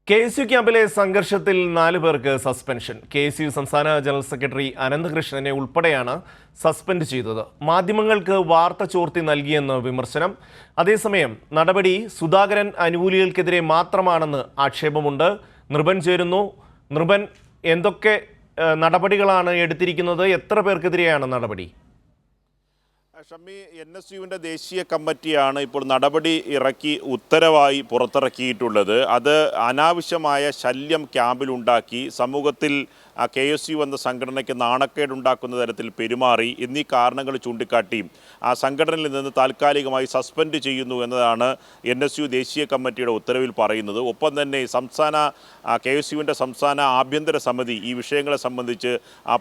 KSU ക്യാമ്പിലെ സംഘർഷത്തിൽ 4 പേർക്ക് സസ്പെൻഷൻ. KSU സംസ്ഥാന ജനറൽ സെക്രട്ടറി അനന്തകൃഷ്ണനെ ഉൾപ്പെടെയാണ് സസ്പെൻഡ് ചെയ്തത്. മാധ്യമങ്ങൾക്ക് വാർത്ത ചോർത്തി നൽകിയെന്ന് വിമർശനം. അതേസമയം നടപടി സുധാകരൻ അനുകൂലികൾക്കെതിരെ മാത്രമാണെന്ന് ആക്ഷേപമുണ്ട്. നൃപൻ ചേരുന്നു. നൃപൻ, എന്തൊക്കെ നടപടികളാണ് എടുത്തിരിക്കുന്നത്? എത്ര പേർക്കെതിരെയാണ് നടപടി? ഷമ്മി, NSUവിൻ്റെ ദേശീയ കമ്മിറ്റിയാണ് ഇപ്പോൾ നടപടി ഇറക്കി ഉത്തരവായി പുറത്തിറക്കിയിട്ടുള്ളത്. അത് അനാവശ്യമായ ശല്യം ക്യാമ്പിലുണ്ടാക്കി സമൂഹത്തിൽ KSU എന്ന സംഘടനയ്ക്ക് നാണക്കേടുണ്ടാക്കുന്ന തരത്തിൽ പെരുമാറി എന്നീ കാരണങ്ങൾ ചൂണ്ടിക്കാട്ടി ആ സംഘടനയിൽ നിന്ന് താൽക്കാലികമായി സസ്പെൻഡ് ചെയ്യുന്നു എന്നതാണ് NSU ദേശീയ കമ്മിറ്റിയുടെ ഉത്തരവിൽ പറയുന്നത്. ഒപ്പം തന്നെ KSUവിൻ്റെ സംസ്ഥാന ആഭ്യന്തര സമിതി ഈ വിഷയങ്ങളെ സംബന്ധിച്ച്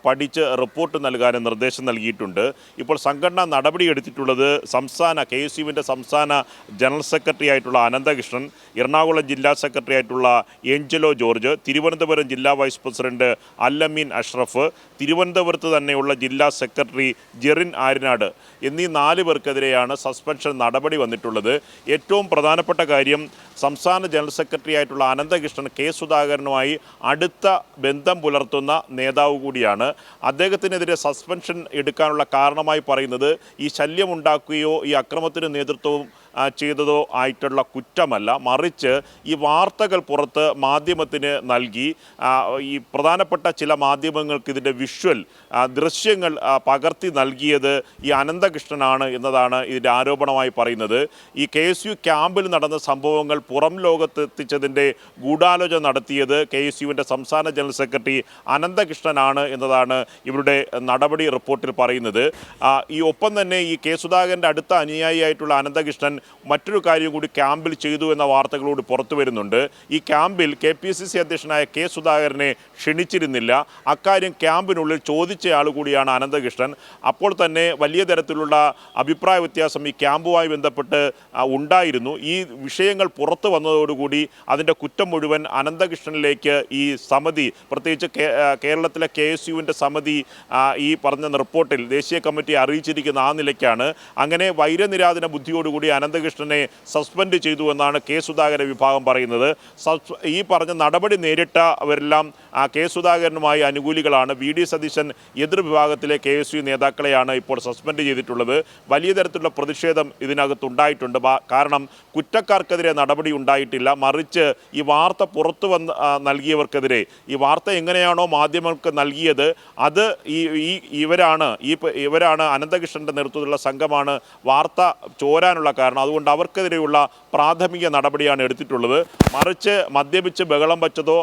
പഠിച്ച് റിപ്പോർട്ട് നൽകാനും നിർദ്ദേശം നൽകിയിട്ടുണ്ട്. ഇപ്പോൾ സംഘടന നടപടിയെടുത്തിട്ടുള്ളത് KSUവിൻ്റെ സംസ്ഥാന ജനറൽ സെക്രട്ടറി ആയിട്ടുള്ള അനന്തകൃഷ്ണൻ, എറണാകുളം ജില്ലാ സെക്രട്ടറി ആയിട്ടുള്ള ഏഞ്ചലോ ജോർജ്, തിരുവനന്തപുരം ജില്ലാ വൈസ് പ്രസിഡന്റ് അല്ലമീൻ അഷ്റഫ്, തിരുവനന്തപുരത്ത് തന്നെയുള്ള ജില്ലാ സെക്രട്ടറി ജെറിൻ ആര്യനാട് എന്നീ 4 പേർക്കെതിരെയാണ് സസ്പെൻഷൻ നടപടി വന്നിട്ടുള്ളത്. ഏറ്റവും പ്രധാനപ്പെട്ട കാര്യം, സംസ്ഥാന ജനറൽ സെക്രട്ടറി ആയിട്ടുള്ള അനന്തകൃഷ്ണൻ സുധാകരനുമായി അടുത്ത ബന്ധം പുലർത്തുന്ന നേതാവ് കൂടിയാണ്. അദ്ദേഹത്തിനെതിരെ സസ്പെൻഷൻ എടുക്കാനുള്ള കാരണമായി പറയുന്നത് ഈ ശല്യമുണ്ടാക്കുകയോ ഈ അക്രമത്തിന് നേതൃത്വവും ചെയ്തതോ ആയിട്ടുള്ള കുറ്റമല്ല, മറിച്ച് ഈ വാർത്തകൾ പുറത്ത് മാധ്യമത്തിന് നൽകി ഈ പ്രധാനപ്പെട്ട ചില മാധ്യമങ്ങൾക്ക് ഇതിൻ്റെ ദൃശ്യങ്ങൾ പകർത്തി നൽകിയത് ഈ അനന്തകൃഷ്ണനാണ് എന്നതാണ് ഇതിൻ്റെ ആരോപണമായി പറയുന്നത്. ഈ KSU ക്യാമ്പിൽ നടന്ന സംഭവങ്ങൾ പുറം ലോകത്തെത്തിച്ചതിൻ്റെ ഗൂഢാലോചന നടത്തിയത് KSUവിൻ്റെ സംസ്ഥാന ജനറൽ സെക്രട്ടറി അനന്തകൃഷ്ണനാണ് എന്നതാണ് ഇവരുടെ നടപടി റിപ്പോർട്ടിൽ പറയുന്നത്. ഒപ്പം തന്നെ ഈ സുധാകരൻ്റെ അടുത്ത അനുയായിയായിട്ടുള്ള അനന്തകൃഷ്ണൻ മറ്റൊരു കാര്യം കൂടി ക്യാമ്പിൽ ചെയ്തു എന്ന വാർത്തകളോട് പുറത്തു വരുന്നുണ്ട്. ഈ ക്യാമ്പിൽ KPCC അധ്യക്ഷനായ സുധാകരനെ ക്ഷണിച്ചിരുന്നില്ല. അക്കാര്യം ക്യാമ്പിനുള്ളിൽ ചോദിച്ചയാൾ കൂടിയാണ് അനന്തകൃഷ്ണൻ. അപ്പോൾ തന്നെ വലിയ തരത്തിലുള്ള അഭിപ്രായ വ്യത്യാസം ഈ ക്യാമ്പുമായി ബന്ധപ്പെട്ട് ഉണ്ടായിരുന്നു. ഈ വിഷയങ്ങൾ പുറത്തു വന്നതോടുകൂടി അതിൻ്റെ കുറ്റം മുഴുവൻ അനന്തകൃഷ്ണനിലേക്ക് ഈ സമിതി, പ്രത്യേകിച്ച് കേരളത്തിലെ KSUവിൻ്റെ സമിതി ഈ പറഞ്ഞ റിപ്പോർട്ടിൽ ദേശീയ കമ്മിറ്റി അറിയിച്ചിരിക്കുന്ന ആ നിലയ്ക്കാണ്. അങ്ങനെ വൈരനിരാധന ബുദ്ധിയോടുകൂടി അനന്തകൃഷ്ണനെ സസ്പെൻഡ് ചെയ്തു എന്നാണ് സുധാകരൻ വിഭാഗം പറയുന്നത്. ഈ പറഞ്ഞ നടപടി നേരിട്ടവരെല്ലാം സുധാകരനുമായി അനുകൂലികളാണ്. VD സതീശൻ എതിർവിഭാഗത്തിലെ KSU നേതാക്കളെയാണ് ഇപ്പോൾ സസ്പെൻഡ് ചെയ്തിട്ടുള്ളത്. വലിയ തരത്തിലുള്ള പ്രതിഷേധം ഇതിനകത്തുണ്ടായിട്ടുണ്ട്. കാരണം കുറ്റക്കാർക്കെതിരെ നടപടി ഉണ്ടായിട്ടില്ല, മറിച്ച് ഈ വാർത്ത പുറത്തു നൽകിയവർക്കെതിരെ, ഈ വാർത്ത എങ്ങനെയാണോ മാധ്യമങ്ങൾക്ക് നൽകിയത് അത് ഇവരാണ് അനന്തകൃഷ്ണൻ്റെ നേതൃത്വത്തിലുള്ള സംഘമാണ് വാർത്ത ചോരാനുള്ള കാരണം. അതുകൊണ്ട് അവർക്കെതിരെയുള്ള പ്രാഥമിക നടപടിയാണ് എടുത്തിട്ടുള്ളത്. മറിച്ച് മദ്യപിച്ച് ബഹളം വച്ചതോ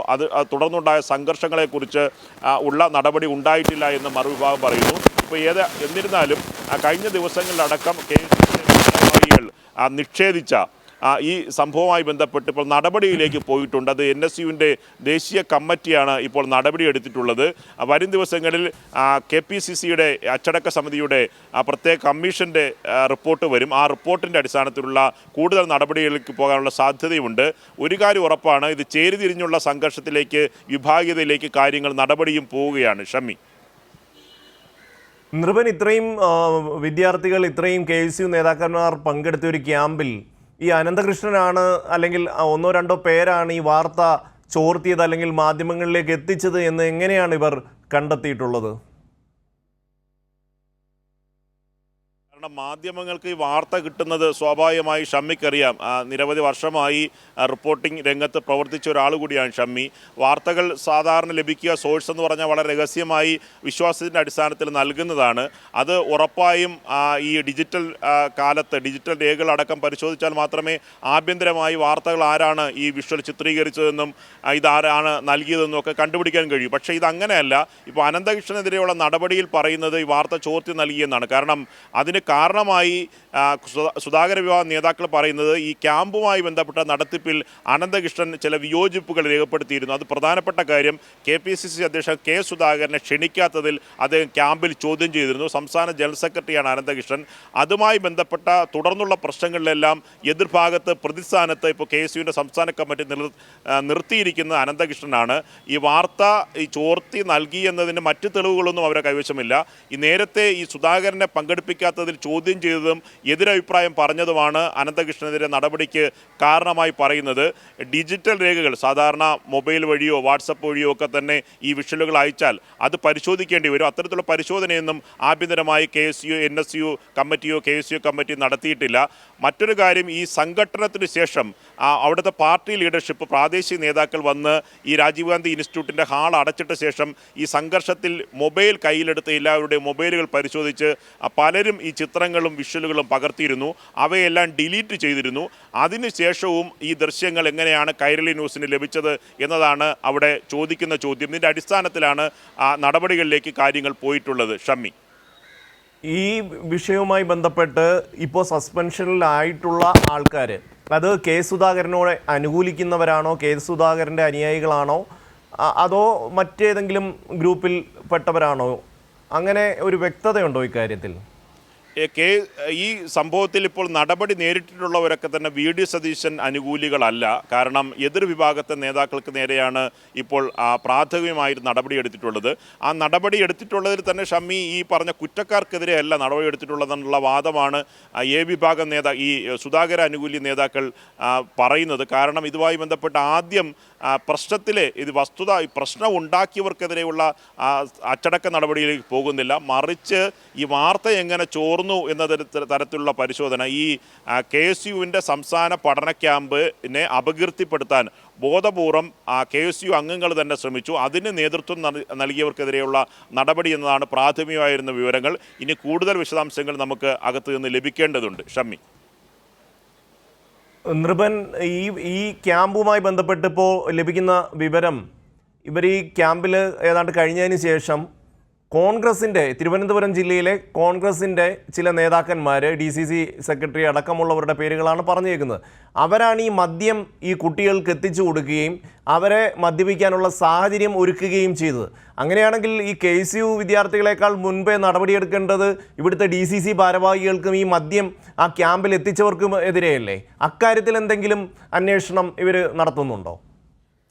തുടർന്നുണ്ടായ സംഘർഷങ്ങളെക്കുറിച്ച് ഉള്ള നടപടി ഉണ്ടായിട്ടില്ല എന്ന് മറുവിഭാഗം പറയുന്നു. ഇപ്പോൾ എന്നിരുന്നാലും കഴിഞ്ഞ ദിവസങ്ങളിലടക്കം KSU നിഷേധിച്ച ഈ സംഭവവുമായി ബന്ധപ്പെട്ട് ഇപ്പോൾ നടപടിയിലേക്ക് പോയിട്ടുണ്ട്. അത് NSUവിൻ്റെ ദേശീയ കമ്മിറ്റിയാണ് ഇപ്പോൾ നടപടിയെടുത്തിട്ടുള്ളത്. വരും ദിവസങ്ങളിൽ KPCCയുടെ അച്ചടക്ക സമിതിയുടെ പ്രത്യേക കമ്മീഷൻ്റെ റിപ്പോർട്ട് വരും. ആ റിപ്പോർട്ടിൻ്റെ അടിസ്ഥാനത്തിലുള്ള കൂടുതൽ നടപടികളിലേക്ക് പോകാനുള്ള സാധ്യതയുണ്ട്. ഒരു കാര്യം ഉറപ്പാണ്, ഇത് ചേരിതിരിഞ്ഞുള്ള സംഘർഷത്തിലേക്ക്, വിഭാഗീയതയിലേക്ക് നടപടിയും പോവുകയാണ്. ഷമ്മി, നൃപൻ, ഇത്രയും വിദ്യാർത്ഥികൾ, ഇത്രയും KSU നേതാക്കന്മാർ പങ്കെടുത്ത ഒരു ക്യാമ്പിൽ ഈ അനന്തകൃഷ്ണനാണ് അല്ലെങ്കിൽ 1-2 പേരാണ് ഈ വാർത്ത ചോർത്തിയത് അല്ലെങ്കിൽ മാധ്യമങ്ങളിലേക്ക് എത്തിച്ചത് എന്ന് എങ്ങനെയാണ് ഇവർ കണ്ടെത്തിയിട്ടുള്ളത്? മാധ്യമങ്ങൾക്ക് ഈ വാർത്ത കിട്ടുന്നത് സ്വാഭാവികമായി ഷമ്മിക്കറിയാം. നിരവധി വർഷമായി റിപ്പോർട്ടിംഗ് രംഗത്ത് പ്രവർത്തിച്ച ഒരാൾ കൂടിയാണ് ഷമ്മി. വാർത്തകൾ സാധാരണ ലഭിക്കുക സോഴ്സ് എന്ന് പറഞ്ഞാൽ വളരെ രഹസ്യമായി വിശ്വാസത്തിൻ്റെ അടിസ്ഥാനത്തിൽ നൽകുന്നതാണ്. അത് ഉറപ്പായും ഈ ഡിജിറ്റൽ കാലത്ത് ഡിജിറ്റൽ രേഖകളടക്കം പരിശോധിച്ചാൽ മാത്രമേ ആഭ്യന്തരമായി വാർത്തകൾ ആരാണ് ഈ വിഷ്വൽ ചിത്രീകരിച്ചതെന്നും ഇതാരാണ് നൽകിയതെന്നും ഒക്കെ കണ്ടുപിടിക്കാൻ കഴിയും. പക്ഷേ ഇതങ്ങനെയല്ല. ഇപ്പോൾ അനന്തകൃഷ്ണനെതിരെയുള്ള നടപടിയിൽ പറയുന്നത് ഈ വാർത്ത ചോർത്തി നൽകിയെന്നാണ്. കാരണം അതിന് കാരണമായി സുധാകര വിഭാഗം നേതാക്കൾ പറയുന്നത് ഈ ക്യാമ്പുമായി ബന്ധപ്പെട്ട നടത്തിപ്പിൽ അനന്തകൃഷ്ണൻ ചില വിയോജിപ്പുകൾ രേഖപ്പെടുത്തിയിരുന്നു. അത് പ്രധാനപ്പെട്ട കാര്യം, KPCC അധ്യക്ഷൻ സുധാകരനെ ക്ഷണിക്കാത്തതിൽ അദ്ദേഹം ക്യാമ്പിൽ ചോദ്യം ചെയ്തിരുന്നു. സംസ്ഥാന ജനറൽ സെക്രട്ടറിയാണ് അനന്തകൃഷ്ണൻ. അതുമായി ബന്ധപ്പെട്ട തുടർന്നുള്ള പ്രശ്നങ്ങളിലെല്ലാം എതിർഭാഗത്ത് പ്രതിസ്ഥാനത്ത് ഇപ്പോൾ KSUവിൻ്റെ സംസ്ഥാന കമ്മിറ്റി നിർത്തിയിരിക്കുന്ന അനന്തകൃഷ്ണനാണ്. ഈ വാർത്ത ചോർത്തി നൽകി എന്നതിന് മറ്റ് തെളിവുകളൊന്നും അവരുടെ കൈവശമില്ല. ഈ നേരത്തെ ഈ സുധാകരനെ പങ്കെടുപ്പിക്കാത്തതിൽ കോടതിയിൽ ചോദ്യം ചെയ്തതും എതിരഭിപ്രായം പറഞ്ഞതുമാണ് അനന്തകൃഷ്ണനെതിരെ നടപടിക്ക് കാരണമായി പറയുന്നത്. ഡിജിറ്റൽ രേഖകൾ സാധാരണ മൊബൈൽ വഴിയോ വാട്സപ്പ് വഴിയോ ഒക്കെ തന്നെ ഈ വിഷ്വലുകൾ അയച്ചാൽ അത് പരിശോധിക്കേണ്ടി വരും. അത്തരത്തിലുള്ള പരിശോധനയൊന്നും ആഭ്യന്തരമായി KSU NSU കമ്മിറ്റിയോ KSU കമ്മിറ്റി നടത്തിയിട്ടില്ല. മറ്റൊരു കാര്യം, ഈ സംഘടനത്തിന് ശേഷം അവിടുത്തെ പാർട്ടി ലീഡർഷിപ്പ് പ്രാദേശിക നേതാക്കൾ വന്ന് ഈ രാജീവ് ഗാന്ധി ഇൻസ്റ്റിറ്റ്യൂട്ടിൻ്റെ ഹാൾ അടച്ചിട്ട ശേഷം ഈ സംഘർഷത്തിൽ മൊബൈൽ കയ്യിലെടുത്ത് എല്ലാവരുടെയും മൊബൈലുകൾ പരിശോധിച്ച് പലരും ഈ ചിത്രങ്ങളും വിഷ്വലുകളും പകർത്തിയിരുന്നു. അവയെല്ലാം ഡിലീറ്റ് ചെയ്തിരുന്നു. അതിനുശേഷവും ഈ ദൃശ്യങ്ങൾ എങ്ങനെയാണ് കൈരളി ന്യൂസിന് ലഭിച്ചത് എന്നതാണ് അവിടെ ചോദിക്കുന്ന ചോദ്യം. ഇതിൻ്റെ അടിസ്ഥാനത്തിലാണ് നടപടികളിലേക്ക് കാര്യങ്ങൾ പോയിട്ടുള്ളത്. ഷമ്മി, ഈ വിഷയവുമായി ബന്ധപ്പെട്ട് ഇപ്പോൾ സസ്പെൻഷനിലായിട്ടുള്ള ആൾക്കാർ അത് കെ സുധാകരനോട് അനുകൂലിക്കുന്നവരാണോ, കെ സുധാകരൻ്റെ അനുയായികളാണോ, അതോ മറ്റേതെങ്കിലും ഗ്രൂപ്പിൽ പെട്ടവരാണോ? അങ്ങനെ ഒരു വ്യക്തതയുണ്ടോ ഇക്കാര്യത്തിൽ? ഈ സംഭവത്തിൽ ഇപ്പോൾ നടപടി നേരിട്ടിട്ടുള്ളവരൊക്കെ തന്നെ VD സതീശൻ അനുകൂലികളല്ല. കാരണം എതിർ വിഭാഗത്തെ നേതാക്കൾക്ക് നേരെയാണ് ഇപ്പോൾ പ്രാഥമികമായിട്ട് നടപടി എടുത്തിട്ടുള്ളത്. ആ നടപടി എടുത്തിട്ടുള്ളതിൽ തന്നെ ഷമ്മി ഈ പറഞ്ഞ കുറ്റക്കാർക്കെതിരെയല്ല നടപടി എടുത്തിട്ടുള്ളതെന്നുള്ള വാദമാണ് A വിഭാഗം ഈ സുധാകര അനുകൂലി നേതാക്കൾ പറയുന്നത്. കാരണം ഇതുമായി ബന്ധപ്പെട്ട് ആദ്യം പ്രശ്നത്തിലെ പ്രശ്നം ഉണ്ടാക്കിയവർക്കെതിരെയുള്ള അച്ചടക്ക നടപടിയിലേക്ക് പോകുന്നില്ല, മറിച്ച് ഈ വാർത്ത എങ്ങനെ ചോർന്നു എന്ന തരത്തിലുള്ള പരിശോധന ഈ KSUവിൻ്റെ സംസ്ഥാന പഠന ക്യാമ്പിനെ അപകീർത്തിപ്പെടുത്താൻ ബോധപൂർവം KSU അംഗങ്ങൾ തന്നെ ശ്രമിച്ചു. അതിന് നേതൃത്വം നൽകിയവർക്കെതിരെയുള്ള നടപടി എന്നതാണ് പ്രാഥമികമായിരുന്ന വിവരങ്ങൾ. ഇനി കൂടുതൽ വിശദാംശങ്ങൾ നമുക്ക് അകത്തു നിന്ന് ലഭിക്കേണ്ടതുണ്ട്. ഷമ്മി, നൃപൻ, ഈ ക്യാമ്പുമായി ബന്ധപ്പെട്ട് ഇപ്പോൾ ലഭിക്കുന്ന വിവരം, ഇവർ ഈ ക്യാമ്പിൽ ഏതാണ്ട് കഴിഞ്ഞതിന് ശേഷം തിരുവനന്തപുരം ജില്ലയിലെ കോൺഗ്രസിൻ്റെ ചില നേതാക്കന്മാർ, DCC സെക്രട്ടറി അടക്കമുള്ളവരുടെ പേരുകളാണ് പറഞ്ഞേക്കുന്നത്. അവരാണ് ഈ മദ്യം ഈ കുട്ടികൾക്ക് എത്തിച്ചു കൊടുക്കുകയും അവരെ മദ്യപിക്കാനുള്ള സാഹചര്യം ഒരുക്കുകയും ചെയ്തത്. അങ്ങനെയാണെങ്കിൽ ഈ KSU വിദ്യാർത്ഥികളെക്കാൾ മുൻപേ നടപടിയെടുക്കേണ്ടത് ഇവിടുത്തെ DCC ഭാരവാഹികൾക്കും ഈ മദ്യം ആ ക്യാമ്പിൽ എത്തിച്ചവർക്കും എതിരെയല്ലേ? അക്കാര്യത്തിൽ എന്തെങ്കിലും അന്വേഷണം ഇവർ നടത്തുന്നുണ്ടോ?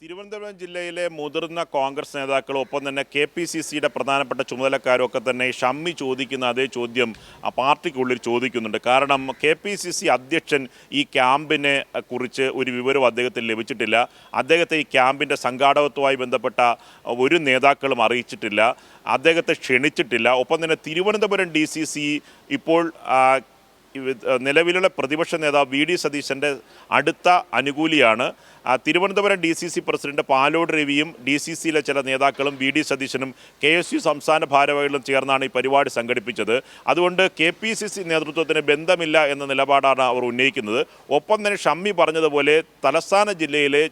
തിരുവനന്തപുരം ജില്ലയിലെ മുതിർന്ന കോൺഗ്രസ് നേതാക്കളും ഒപ്പം തന്നെ KPCCയുടെ പ്രധാനപ്പെട്ട ചുമതലക്കാരും ഒക്കെ തന്നെ ഷമ്മി ചോദിക്കുന്ന അതേ ചോദ്യം ആ പാർട്ടിക്കുള്ളിൽ ചോദിക്കുന്നുണ്ട്. കാരണം KPCC അധ്യക്ഷൻ ഈ ക്യാമ്പിനെ കുറിച്ച് ഒരു വിവരവും അദ്ദേഹത്തിന് ലഭിച്ചിട്ടില്ല. അദ്ദേഹത്തെ ഈ ക്യാമ്പിൻ്റെ സംഘാടകത്വവുമായി ബന്ധപ്പെട്ട ഒരു നേതാക്കളും അറിയിച്ചിട്ടില്ല, അദ്ദേഹത്തെ ക്ഷണിച്ചിട്ടില്ല. ഒപ്പം തന്നെ തിരുവനന്തപുരം DCC ഇപ്പോൾ നിലവിലുള്ള പ്രതിപക്ഷ നേതാവ് VD സതീശൻ്റെ അടുത്ത അനുകൂലിയാണ്. തിരുവനന്തപുരം DCC പ്രസിഡന്റ് പാലോട് രവിയും DCCയിലെ ചില നേതാക്കളും VD സതീശനും KSU സംസ്ഥാന ഭാരവാഹികളും ചേർന്നാണ് ഈ പരിപാടി സംഘടിപ്പിച്ചത്. അതുകൊണ്ട് KPCC നേതൃത്വത്തിന് ബന്ധമില്ല എന്ന നിലപാടാണ് അവർ ഉന്നയിക്കുന്നത്. ഒപ്പം തന്നെ ഷമ്മി പറഞ്ഞതുപോലെ തലസ്ഥാന ജില്ലയിലെ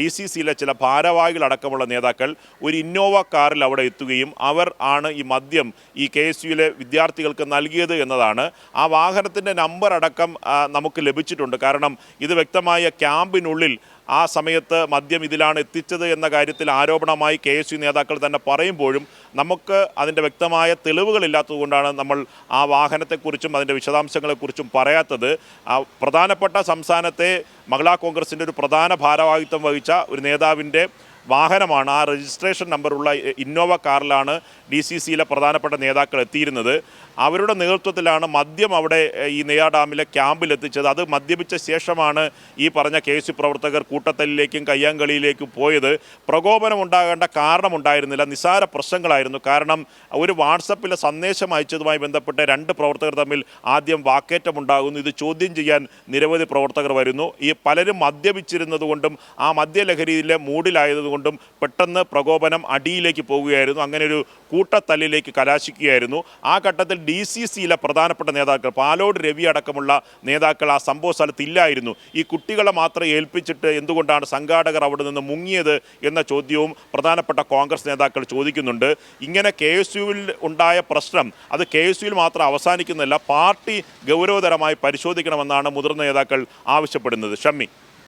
DCCയിലെ ചില ഭാരവാഹികളടക്കമുള്ള നേതാക്കൾ ഒരു ഇന്നോവ കാറിൽ അവിടെ എത്തുകയും അവർ ആണ് ഈ മദ്യം ഈ KSUയിലെ വിദ്യാർത്ഥികൾക്ക് നൽകിയത് എന്നതാണ്. ആ വാഹനത്തിൻ്റെ നമ്പർ അടക്കം നമുക്ക് ലഭിച്ചിട്ടുണ്ട്. കാരണം ഇത് വ്യക്തമായ ക്യാമ്പിനുള്ളിൽ ആ സമയത്ത് മദ്യം ഇതിലാണ് എത്തിച്ചത് എന്ന കാര്യത്തിൽ ആരോപണമായി KSU നേതാക്കൾ തന്നെ പറയുമ്പോഴും നമുക്ക് അതിൻ്റെ വ്യക്തമായ തെളിവുകളില്ലാത്തതുകൊണ്ടാണ് നമ്മൾ ആ വാഹനത്തെക്കുറിച്ചും അതിൻ്റെ വിശദാംശങ്ങളെക്കുറിച്ചും പറയാത്തത്. പ്രധാനപ്പെട്ട സംസ്ഥാനത്തെ മഹിളാ കോൺഗ്രസിൻ്റെ ഒരു പ്രധാന ഭാരവാഹിത്വം വഹിച്ച ഒരു നേതാവിൻ്റെ വാഹനമാണ്, ആ രജിസ്ട്രേഷൻ നമ്പറുള്ള ഇന്നോവ കാറിലാണ് DCCയിലെ പ്രധാനപ്പെട്ട നേതാക്കൾ എത്തിയിരുന്നത്. അവരുടെ നേതൃത്വത്തിലാണ് മദ്യം അവിടെ ഈ നെയ്യാർ ഡാമിലെ ക്യാമ്പിലെത്തിച്ചത്. അത് മദ്യപിച്ച ശേഷമാണ് ഈ പറഞ്ഞ KSU പ്രവർത്തകർ കൂട്ടത്തല്ലിലേക്കും കയ്യാങ്കളിയിലേക്കും പോയത്. പ്രകോപനം ഉണ്ടാകേണ്ട കാരണമുണ്ടായിരുന്നില്ല, നിസ്സാര പ്രശ്നങ്ങളായിരുന്നു. കാരണം ഒരു വാട്സപ്പിലെ സന്ദേശം അയച്ചതുമായി ബന്ധപ്പെട്ട് രണ്ട് പ്രവർത്തകർ തമ്മിൽ ആദ്യം വാക്കേറ്റമുണ്ടാകുന്നു. ഇത് ചോദ്യം ചെയ്യാൻ നിരവധി പ്രവർത്തകർ വരുന്നു. ഈ പലരും മദ്യപിച്ചിരുന്നതുകൊണ്ടും ആ മദ്യലഹരിയിലെ മൂഡിലായതുകൊണ്ടും പെട്ടെന്ന് പ്രകോപനം അടിയിലേക്ക് പോകുകയായിരുന്നു. അങ്ങനെ ഒരു കൂട്ടത്തല്ലിലേക്ക് കലാശിക്കുകയായിരുന്നു. ആ ഘട്ടത്തിൽ DCCയിലെ പ്രധാനപ്പെട്ട നേതാക്കൾ പാലോട് രവി അടക്കമുള്ള നേതാക്കൾ ആ സംഭവ സ്ഥലത്ത് ഇല്ലായിരുന്നു. ഈ കുട്ടികളെ മാത്രം ഏൽപ്പിച്ചിട്ട് എന്തുകൊണ്ടാണ് സംഘാടകർ അവിടെ നിന്ന് മുങ്ങിയത് എന്ന ചോദ്യവും പ്രധാനപ്പെട്ട കോൺഗ്രസ് നേതാക്കൾ ചോദിക്കുന്നുണ്ട്. ഇങ്ങനെ KSUവിൽ ഉണ്ടായ പ്രശ്നം അത് KSUവിൽ മാത്രം അവസാനിക്കുന്നില്ല, പാർട്ടി ഗൗരവതരമായി പരിശോധിക്കണമെന്നാണ് മുതിർന്ന നേതാക്കൾ ആവശ്യപ്പെടുന്നത്. ഷമ്മി.